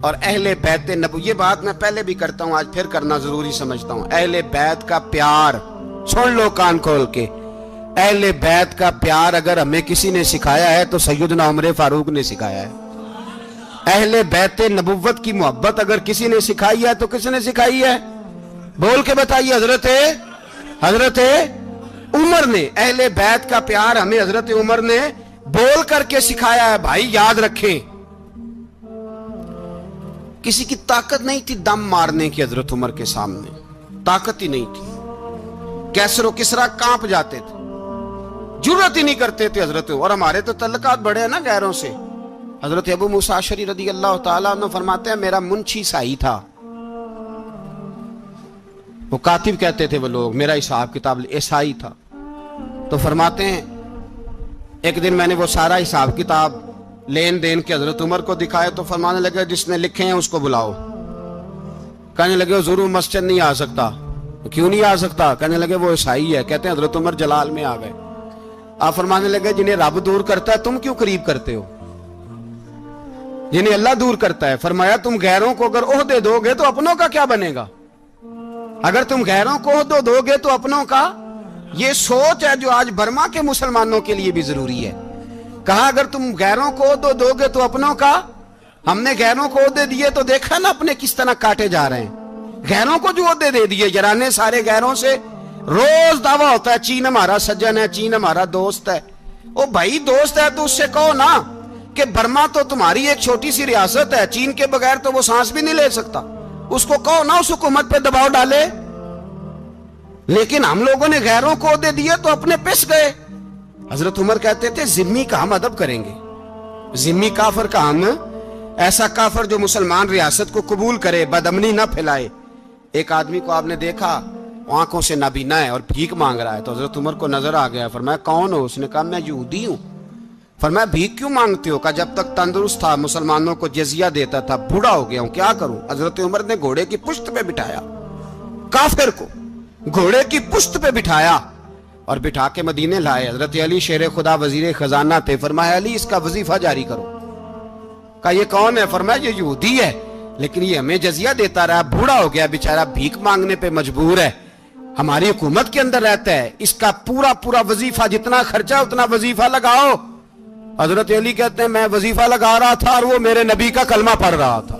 [SPEAKER 1] اور اہل بیت نبوی، یہ بات میں پہلے بھی کرتا ہوں، آج پھر کرنا ضروری سمجھتا ہوں، اہل بیت کا پیار سن لو کان کھول کے، اہل بیت کا پیار اگر ہمیں کسی نے سکھایا ہے تو سیدنا عمر فاروق نے سکھایا ہے۔ اہل بیت نبوت کی محبت اگر کسی نے سکھائی ہے تو کس نے سکھائی ہے؟ بول کے بتائیے۔ حضرت عمر نے، اہل بیت کا پیار ہمیں حضرت عمر نے بول کر کے سکھایا ہے۔ بھائی یاد رکھیں، کسی کی طاقت نہیں تھی دم مارنے کی حضرت عمر کے سامنے، طاقت ہی نہیں تھی۔ کیسر و کسرا کانپ جاتے تھے، جرأت ہی نہیں کرتے تھے حضرت۔ اور ہمارے تو تعلقات بڑے ہیں نا غیروں سے۔ حضرت ابو موسیٰ اشعری رضی اللہ تعالیٰ عنہ فرماتے ہیں میرا منشی عیسائی تھا، وہ کاتب کہتے تھے وہ لوگ، میرا حساب کتاب عیسائی تھا۔ تو فرماتے ہیں ایک دن میں نے وہ سارا حساب کتاب لین دین کے حضرت عمر کو دکھائے تو فرمانے لگے جس نے لکھے ہیں اس کو بلاؤ۔ کہنے لگے ضرور مسجد نہیں آ سکتا۔ کیوں نہیں آ سکتا؟ کہنے لگے وہ عیسائی ہے۔ کہتے ہیں حضرت عمر جلال میں آ گئے۔ آپ فرمانے لگے جنہیں رب دور کرتا ہے تم کیوں قریب کرتے ہو؟ جنہیں اللہ دور کرتا ہے۔ فرمایا تم غیروں کو اگر عہدے دو گے تو اپنوں کا کیا بنے گا؟ اگر تم غیروں کو عہدے دو گے تو اپنوں کا۔ یہ سوچ ہے جو آج برما کے مسلمانوں کے لیے بھی ضروری ہے۔ کہا اگر تم غیروں کو عہدے دو گے تو اپنوں کا۔ ہم نے غیروں کو عہدے دیے تو دیکھا نا اپنے کس طرح کاٹے جا رہے ہیں۔ غیروں کو جو عہدے دے دیے، یرانے سارے غیروں سے روز دعویٰ ہوتا ہے چین ہمارا سجن ہے، چین ہمارا دوست ہے۔ او بھائی دوست ہے تو اس سے کہو نا کہ برما تو تمہاری ایک چھوٹی سی ریاست ہے، چین کے بغیر تو وہ سانس بھی نہیں لے سکتا۔ اس کو کہو نا اس حکومت پہ دباؤ ڈالے۔ لیکن ہم لوگوں نے غیروں کو عہدے دیے تو اپنے پس گئے۔ حضرت عمر کہتے تھے ذمی کا ہم ادب کریں گے، ذمی کافر کا ہم، ایسا کافر جو مسلمان ریاست کو قبول کرے، بدامنی نہ پھیلائے۔ ایک آدمی کو آپ نے دیکھا آنکھوں سے نابینا ہے اور بھیک مانگ رہا ہے، تو حضرت عمر کو نظر آ گیا۔ فرمایا کون ہو؟ اس نے کہا میں یہودی ہوں۔ فرمایا بھیک کیوں مانگتے ہو؟ کہا جب تک تندرست تھا مسلمانوں کو جزیہ دیتا تھا، بوڑھا ہو گیا ہوں کیا کروں؟ حضرت عمر نے گھوڑے کی پشت پہ بٹھایا، کافر کو گھوڑے کی پشت پہ بٹھایا اور بٹھا کے مدینے لائے۔ حضرت علی شیر خدا وزیر خزانہ تھے۔ فرمایا علی اس کا وظیفہ جاری کرو۔ کہا یہ کون ہے؟ فرمایا یہ یہودی ہے لیکن یہ ہمیں جزیہ دیتا رہا، بوڑھا ہو گیا بیچارہ، بھیک مانگنے پہ مجبور ہے، ہماری حکومت کے اندر رہتا ہے، اس کا پورا وظیفہ جتنا خرچہ اتنا وظیفہ لگاؤ۔ حضرت علی کہتے ہیں میں وظیفہ لگا رہا تھا اور وہ میرے نبی کا کلمہ پڑھ رہا تھا،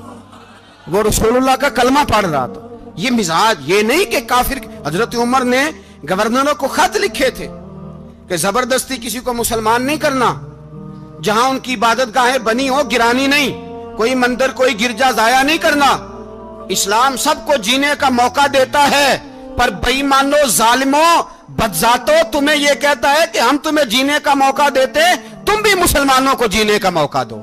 [SPEAKER 1] وہ رسول اللہ کا کلمہ پڑھ رہا تھا۔ یہ مزاج، یہ نہیں کہ کافر۔ حضرت عمر نے گورنروں کو خط لکھے تھے کہ زبردستی کسی کو مسلمان نہیں کرنا، جہاں ان کی عبادت گاہیں بنی ہو گرانی نہیں، کوئی مندر کوئی گرجا ضائع نہیں کرنا۔ اسلام سب کو جینے کا موقع دیتا ہے، پر بے ایمانو ظالموں بدذاتو تمہیں یہ کہتا ہے کہ ہم تمہیں جینے کا موقع دیتے، تم بھی مسلمانوں کو جینے کا موقع دو۔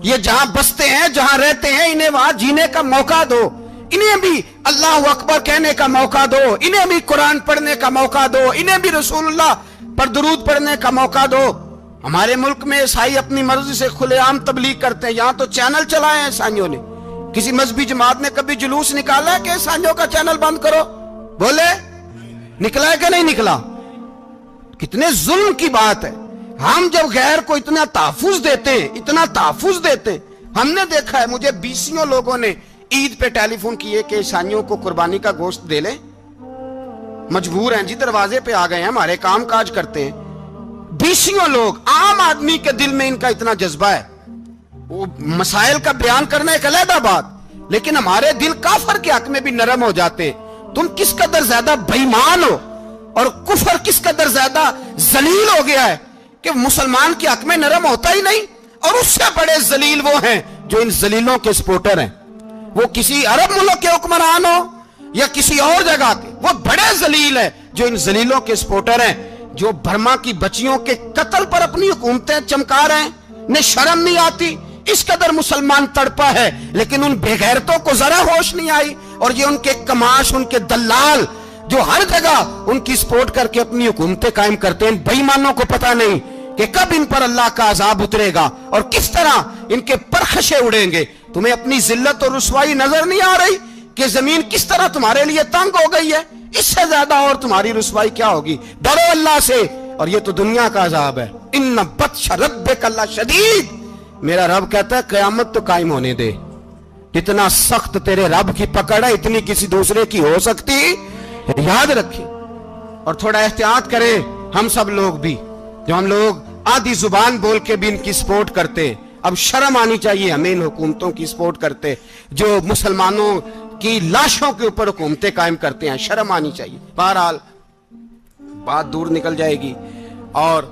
[SPEAKER 1] یہ جہاں بستے ہیں جہاں رہتے ہیں انہیں وہاں جینے کا موقع دو، انہیں بھی اللہ اکبر کہنے کا موقع دو، انہیں بھی قرآن پڑھنے کا موقع دو، انہیں بھی رسول اللہ پر درود پڑھنے کا موقع دو۔ ہمارے ملک میں عیسائی اپنی مرضی سے کھلے عام تبلیغ کرتے ہیں، یہاں تو چینل چلائے ہیں عیسائیوں نے۔ کسی مذہبی جماعت نے کبھی جلوس نکالا ہے کہ عیسائیوں کا چینل بند کرو؟ بولے نکلا ہے کہ نہیں نکلا؟ کتنے ظلم کی بات ہے۔ ہم جب غیر کو اتنا تحفظ دیتے ہیں، اتنا تحفظ دیتے ہیں، ہم نے دیکھا ہے مجھے بیسیوں لوگوں نے عید پہ ٹیلی فون کیے کہ عیسائیوں کو قربانی کا گوشت دے لیں، مجبور ہیں جی، دروازے پہ آ گئے ہیں، ہمارے کام کاج کرتے ہیں۔ بیسیوں لوگ، عام آدمی کے دل میں ان کا اتنا جذبہ ہے، وہ مسائل کا بیان کرنا ایک علیحدہ بات، لیکن ہمارے دل کافر کے حق میں بھی نرم ہو جاتے۔ تم کس قدر زیادہ بے ایمان ہو اور کفر کس قدر زیادہ ذلیل ہو گیا ہے کہ مسلمان کے حق میں نرم ہوتا ہی نہیں۔ اور اس سے بڑے ذلیل وہ ہیں جو ان ذلیلوں کے سپورٹر ہیں، وہ کسی عرب ملک کے حکمران ہو یا کسی اور جگہ کے، وہ بڑے ذلیل ہیں جو ان ذلیلوں کے سپورٹر ہیں، جو برما کی بچیوں کے قتل پر اپنی حکومتیں چمکا رہے ہیں، انہیں شرم نہیں آتی۔ اس قدر مسلمان تڑپا ہے لیکن ان بے غیرتوں کو ذرا ہوش نہیں آئی، اور یہ ان کے کماش، ان کے دلال جو ہر جگہ ان کی سپورٹ کر کے اپنی حکومتیں قائم کرتے ہیں، بے ایمانوں کو پتہ نہیں کہ کب ان پر اللہ کا عذاب اترے گا اور کس طرح ان کے پرخشے اڑیں گے۔ تمہیں اپنی ذلت اور رسوائی نظر نہیں آ رہی کہ زمین کس طرح تمہارے لیے تنگ ہو گئی ہے؟ اس سے زیادہ اور تمہاری رسوائی کیا ہوگی؟ ڈرو اللہ سے، اور یہ تو دنیا کا عذاب ہے. ان بطش ربک لشدید. میرا رب کہتا ہے قیامت تو قائم ہونے دے. اتنا سخت تیرے رب کی پکڑ ہے اتنی کسی دوسرے کی ہو سکتی؟ یاد رکھیں اور تھوڑا احتیاط کریں. ہم سب لوگ بھی جو ہم لوگ آدھی زبان بول کے بھی ان کی سپورٹ کرتے ہیں, اب شرم آنی چاہیے ہمیں ان حکومتوں کی سپورٹ کرتے جو مسلمانوں کی لاشوں کے اوپر حکومتیں قائم کرتے ہیں. شرم آنی چاہیے. بہرحال بات دور نکل جائے گی اور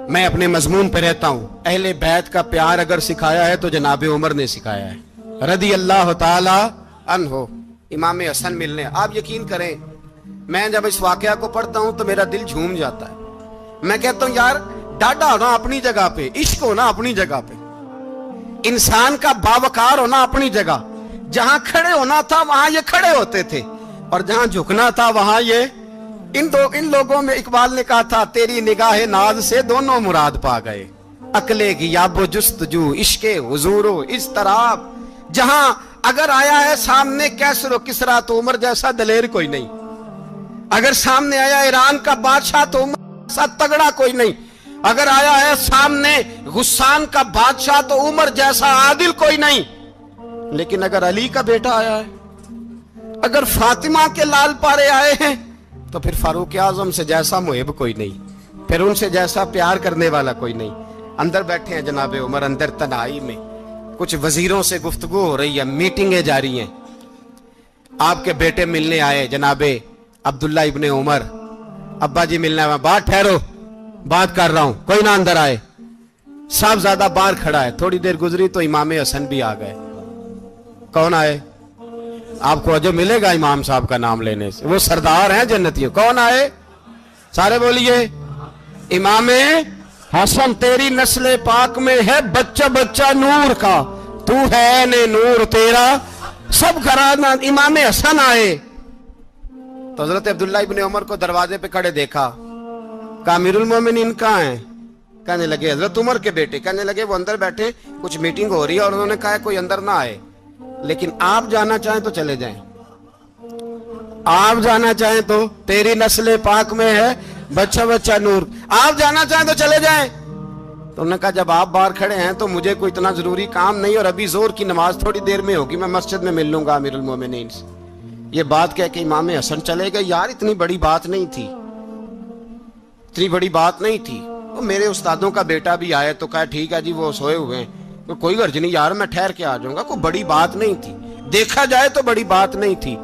[SPEAKER 1] میں اپنے مضمون پہ رہتا ہوں. اہل بیت کا پیار اگر سکھایا ہے تو جناب عمر نے سکھایا ہے رضی اللہ تعالی عنہ. امام حسن ملنے, آپ یقین کریں میں جب اس واقعہ کو پڑھتا ہوں تو میرا دل جھوم جاتا ہے. میں کہتا ہوں یار ڈاڈا ہونا اپنی جگہ پہ, عشق ہونا اپنی جگہ پہ, انسان کا باوقار ہونا اپنی جگہ. جہاں کھڑے ہونا تھا وہاں یہ کھڑے ہوتے تھے اور جہاں جھکنا تھا وہاں یہ ان لوگوں میں اقبال نے کہا تھا تیری نگاہ ناز سے دونوں مراد پا گئے. عقل غیاب و جستجو, عشق حضور و اضطراب. جہاں اگر آیا ہے سامنے کیسر و کسرا تو عمر جیسا دلیر کوئی نہیں. اگر سامنے آیا ایران کا بادشاہ تو عمر جیسا تگڑا کوئی نہیں. اگر آیا ہے سامنے غسان کا بادشاہ تو عمر جیسا عادل کوئی نہیں. لیکن اگر علی کا بیٹا آیا ہے, اگر فاطمہ کے لال پارے آئے ہیں تو پھر فاروق اعظم سے جیسا محب کوئی نہیں, پھر ان سے جیسا پیار کرنے والا کوئی نہیں. اندر بیٹھے ہیں جناب عمر, اندر تنہائی میں کچھ وزیروں سے گفتگو ہو رہی ہے, میٹنگیں جاری ہیں. آپ کے بیٹے ملنے آئے جناب عبداللہ ابن عمر. ابا جی ملنے آئے. بات ٹھہرو, بات کر رہا ہوں, کوئی نہ اندر آئے. صاحبزادہ باہر کھڑا ہے. تھوڑی دیر گزری تو امام حسن بھی آ گئے. کون آئے؟ آپ کو جو ملے گا امام صاحب کا نام لینے سے, وہ سردار ہیں جنتیوں. کون آئے؟ سارے بولیے. امام حسن تیری نسل پاک میں ہے بچہ بچہ نور کا, تو ہے نے نور تیرا سب گھرانہ. امام حسن آئے تو حضرت عبداللہ ابن عمر کو دروازے پہ کھڑے دیکھا. کہا امیر المومنین کہاں ہیں؟ کہنے لگے حضرت عمر کے بیٹے. کہنے لگے وہ اندر بیٹھے, کچھ میٹنگ ہو رہی ہے اور انہوں نے کہا کوئی اندر نہ آئے, لیکن آپ جانا چاہیں تو چلے جائیں. آپ جانا چاہیں تو تیری نسل پاک میں ہے بچہ بچہ نور, آپ جانا چاہیں تو چلے جائیں. تو انہوں نے کہا جب آپ باہر کھڑے ہیں تو مجھے کوئی اتنا ضروری کام نہیں, اور ابھی زور کی نماز تھوڑی دیر میں ہوگی, میں مسجد میں مل لوں گا امیر المومنین سے. یہ بات کہہ کہ امام حسن چلے گئے. یار اتنی بڑی بات نہیں تھی, اتنی بڑی بات نہیں تھی. وہ میرے استادوں کا بیٹا بھی آئے تو کہا ٹھیک ہے جی وہ سوئے ہوئے ہیں, کوئی غرض نہیں یار میں ٹھہر کے آ جاؤں گا. کوئی بڑی بات نہیں تھی, دیکھا جائے تو بڑی بات نہیں تھی,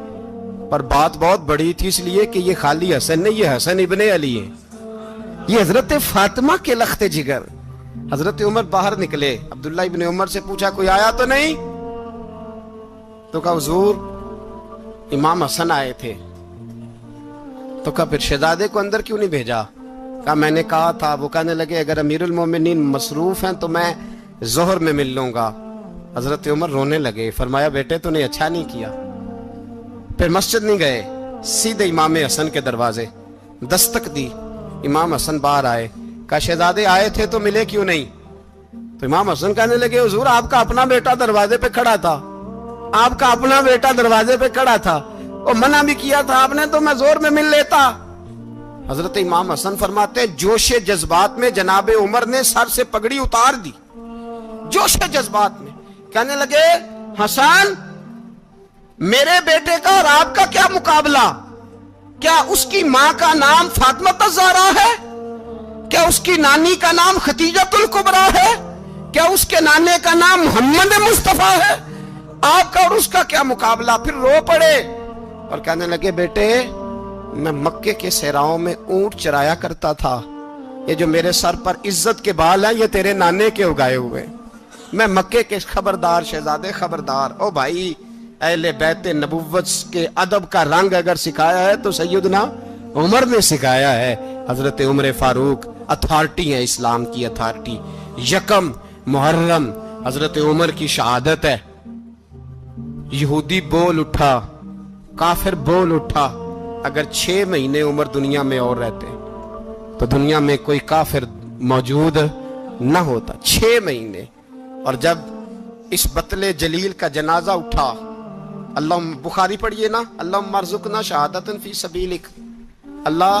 [SPEAKER 1] پر بات بہت بڑی تھی اس لیے کہ یہ خالی حسن نہیں, یہ حسن ابن علی ہے, یہ حضرت فاطمہ کے لخت جگر. حضرت عمر باہر نکلے. عبداللہ ابن عمر سے پوچھا کوئی آیا تو نہیں؟ تو کہا حضور امام حسن آئے تھے. تو کہا پھر شہزادے کو اندر کیوں نہیں بھیجا؟ کہا میں نے کہا تھا. وہ کہنے لگے اگر امیر المومنین مصروف ہیں تو میں ظہر میں مل لوں گا. حضرت عمر رونے لگے. فرمایا بیٹے تو نے اچھا نہیں کیا. پھر مسجد نہیں گئے, سیدھے امام حسن کے دروازے دستک دی. امام حسن باہر آئے. کہا شہزادے آئے تھے تو ملے کیوں نہیں؟ تو امام حسن کہنے لگے حضور آپ کا اپنا بیٹا دروازے پہ کھڑا تھا, آپ کا اپنا بیٹا دروازے پہ کھڑا تھا, اور منع بھی کیا تھا آپ نے تو میں زور میں مل لیتا. حضرت امام حسن فرماتے ہیں جوش جذبات میں جناب عمر نے سر سے پگڑی اتار دی, جوش جذبات میں. کہنے لگے حسن میرے بیٹے کا اور آپ کا کیا مقابلہ؟ کیا اس کی ماں کا نام فاطمہ الزہرا ہے؟ کیا اس کی نانی کا نام ختیجۃ الکبریٰ ہے؟ کیا اس کے نانے کا نام محمد مصطفیٰ ہے؟ آپ کا اور اس کا کیا مقابلہ؟ پھر رو پڑے اور کہنے لگے بیٹے میں مکے کے صحراؤں میں اونٹ چرایا کرتا تھا, یہ جو میرے سر پر عزت کے بال ہیں یہ تیرے نانے کے اگائے ہوئے. میں مکے کے خبردار شہزادے خبردار. او بھائی اہل بیت نبوت کے ادب کا رنگ اگر سکھایا ہے تو سیدنا عمر نے سکھایا ہے. حضرت عمر فاروق اتھارٹی ہے, اسلام کی اتھارٹی. یکم محرم حضرت عمر کی شہادت ہے. یہودی بول اٹھا, کافر بول اٹھا. اگر 6 مہینے عمر دنیا میں اور رہتے تو دنیا میں کوئی کافر موجود نہ ہوتا. 6 مہینے. اور جب اس بطل جلیل کا جنازہ اٹھا, اللہ بخاری پڑھیے نا, اللہم ارزقنا شہادتا فی سبیلک, اللہ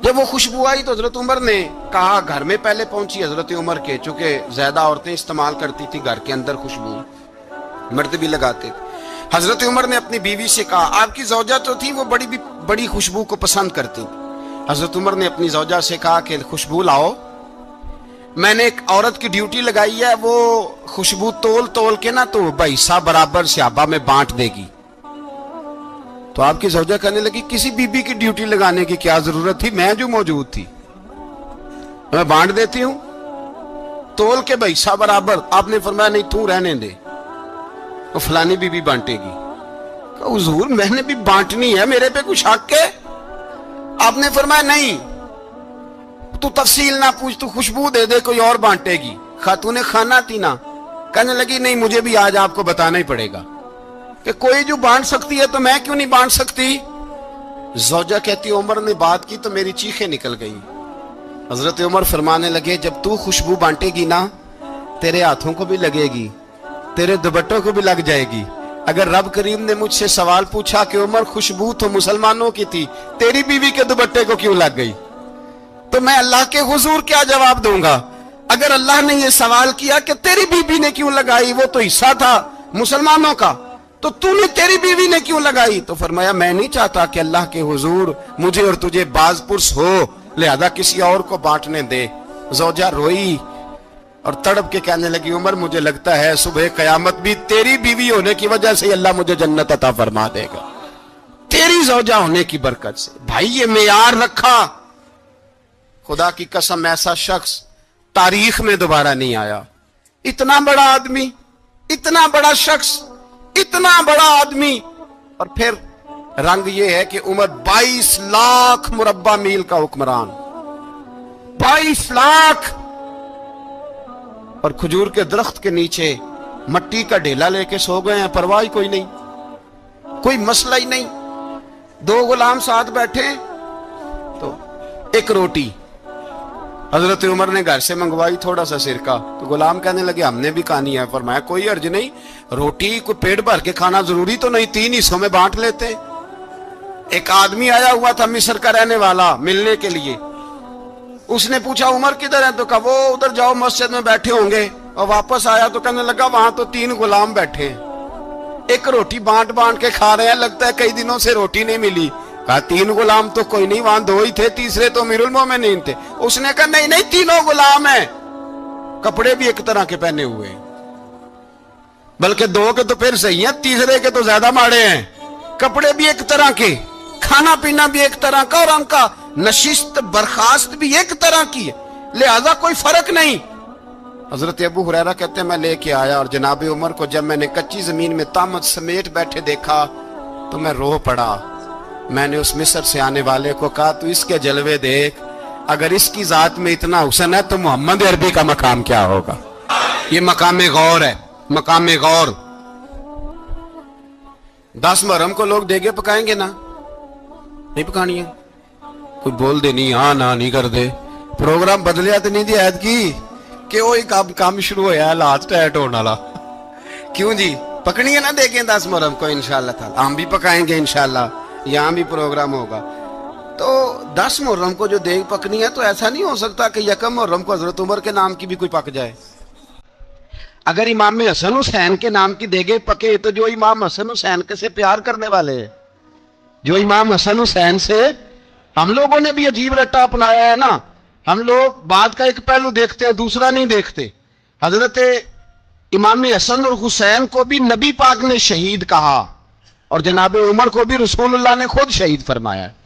[SPEAKER 1] جب وہ خوشبو آئی تو حضرت عمر نے کہا، گھر میں پہلے پہنچی حضرت عمر کے، چونکہ زیادہ عورتیں استعمال کرتی تھی گھر کے اندر خوشبو، مرد بھی لگاتے تھے۔ حضرت عمر نے اپنی بیوی سے کہا، آپ کی زوجہ تو تھی وہ بڑی خوشبو کو پسند کرتی تھی۔ حضرت عمر نے اپنی زوجہ سے کہا کہ خوشبو لاؤ، میں نے ایک عورت کی ڈیوٹی لگائی ہے، وہ خوشبو تول کے نا تو حصہ برابر صحابہ میں بانٹ دے گی۔ تو آپ کی زوجہ کہنے لگی، کسی بی بی کی ڈیوٹی لگانے کی کیا ضرورت تھی، میں جو موجود تھی میں بانٹ دیتی ہوں تول کے حصہ برابر۔ آپ نے فرمایا نہیں، تو رہنے دے، وہ فلانی بی بی بانٹے گی۔ کہا حضور میں نے بھی بانٹنی ہے، میرے پہ کچھ حق ہے؟ آپ نے فرمایا نہیں، تو تفصیل نہ پوچھ، تو خوشبو دے دے، کوئی اور بانٹے گی۔ خاتون خانہ تھی نا، کہنے لگی نہیں، مجھے بھی آج آپ کو بتانا ہی پڑے گا کہ کوئی جو بانٹ سکتی ہے تو میں کیوں نہیں بانٹ سکتی؟ زوجہ کہتی عمر نے بات کی تو میری چیخیں نکل گئی۔ حضرت عمر فرمانے لگے، جب تو خوشبو بانٹے گی نا، تیرے ہاتھوں کو بھی لگے گی، تیرے دوپٹوں کو بھی لگ جائے گی۔ اگر رب کریم نے مجھ سے سوال پوچھا کہ عمر خوشبو تو مسلمانوں کی تھی، تیری بیوی کے دوپٹے کو کیوں لگ گئی، تو میں اللہ کے حضور کیا جواب دوں گا؟ اگر اللہ نے یہ سوال کیا کہ تیری بیوی نے کیوں لگائی، وہ تو حصہ تھا مسلمانوں کا، تو نے تیری بیوی نے کیوں لگائی؟ تو فرمایا میں نہیں چاہتا کہ اللہ کے حضور مجھے اور تجھے باز پرس ہو، لہذا کسی اور کو بانٹنے دے۔ زوجہ روئی اور تڑپ کے کہنے لگی، عمر مجھے لگتا ہے صبح قیامت بھی تیری بیوی ہونے کی وجہ سے اللہ مجھے جنت عطا فرما دے گا، تیری زوجہ ہونے کی برکت سے۔ بھائی یہ معیار رکھا، خدا کی قسم ایسا شخص تاریخ میں دوبارہ نہیں آیا۔ اتنا بڑا آدمی، اتنا بڑا شخص، اتنا بڑا آدمی، اور پھر رنگ یہ ہے کہ عمر 22 لاکھ مربع میل کا حکمران، 22 لاکھ، اور کھجور کے درخت کے نیچے مٹی کا ڈھیلا لے کے سو گئے ہیں، پرواہ کوئی نہیں، کوئی مسئلہ ہی نہیں۔ 2 غلام ساتھ بیٹھے تو ایک روٹی حضرت عمر نے گھر سے منگوائی، تھوڑا سا سرکہ، تو غلام کہنے لگے ہم نے بھی کھانی ہے۔ فرمایا کوئی حرج نہیں، روٹی کو پیٹ بھر کے کھانا ضروری تو نہیں، 3 حصوں میں بانٹ لیتے۔ ایک آدمی آیا ہوا تھا مصر کا رہنے والا ملنے کے لیے، اس نے پوچھا عمر کدھر ہے، تو کہا وہ ادھر جاؤ مسجد میں بیٹھے ہوں گے، اور واپس آیا تو کہنے لگا وہاں تو 3 غلام بیٹھے ہیں، ایک روٹی بانٹ کے کھا رہے ہیں، لگتا ہے کئی دنوں سے روٹی نہیں ملی۔ کہا 3 غلام تو کوئی نہیں، وہاں 2 ہی تھے، تیسرے تو امیر المومنین تھے۔ اس نے کہا نہیں 3 غلام ہیں، کپڑے بھی ایک طرح کے پہنے ہوئے، بلکہ 2 کے تو پھر صحیح ہیں، تیسرے کے تو زیادہ ماڑے ہیں، کپڑے بھی ایک طرح کے، کھانا پینا بھی ایک طرح کا، اور ان کا نشست برخاست بھی ایک طرح کی ہے، لہذا کوئی فرق نہیں۔ حضرت ابو ہریرہ کہتے ہیں میں لے کے آیا، اور جناب عمر کو جب میں نے کچی زمین میں تامت سمیٹ بیٹھے دیکھا تو میں رو پڑا۔ میں نے اس مصر سے آنے والے کو کہا تو اس کے جلوے دیکھ، اگر اس کی ذات میں اتنا حسن ہے تو محمد عربی کا مقام کیا ہوگا؟ یہ مقام غور ہے، مقام غور۔ 10 محرم کو لوگ دیگے پکائیں گے نا، نہیں پکانی ہے، کوئی بول دے نہیں، ہاں نہ نہیں کر دے، پروگرام بدلیا تو نہیں دی عید کی کہ وہی کام شروع ہوا ہے، لاسٹ ٹائٹ ہونے والا، کیوں جی پکنی ہے نا دیکھیں 10 محرم کو انشاءاللہ تعالی، ہم بھی پکائیں گے انشاءاللہ، یہاں بھی پروگرام ہوگا۔ تو 10 محرم کو جو دیگ پکنی ہے تو ایسا نہیں ہو سکتا کہ 1 محرم کو حضرت عمر کے نام کی بھی کوئی پک جائے۔ اگر امام حسن حسین کے نام کی دیگیں پکے تو جو امام حسن حسین کے سے پیار کرنے والے ہیں، جو امام حسن حسین سے، ہم لوگوں نے بھی عجیب رٹا اپنایا ہے نا، ہم لوگ بات کا ایک پہلو دیکھتے ہیں دوسرا نہیں دیکھتے۔ حضرت امام حسن اور حسین کو بھی نبی پاک نے شہید کہا، اور جناب عمر کو بھی رسول اللہ نے خود شہید فرمایا ہے۔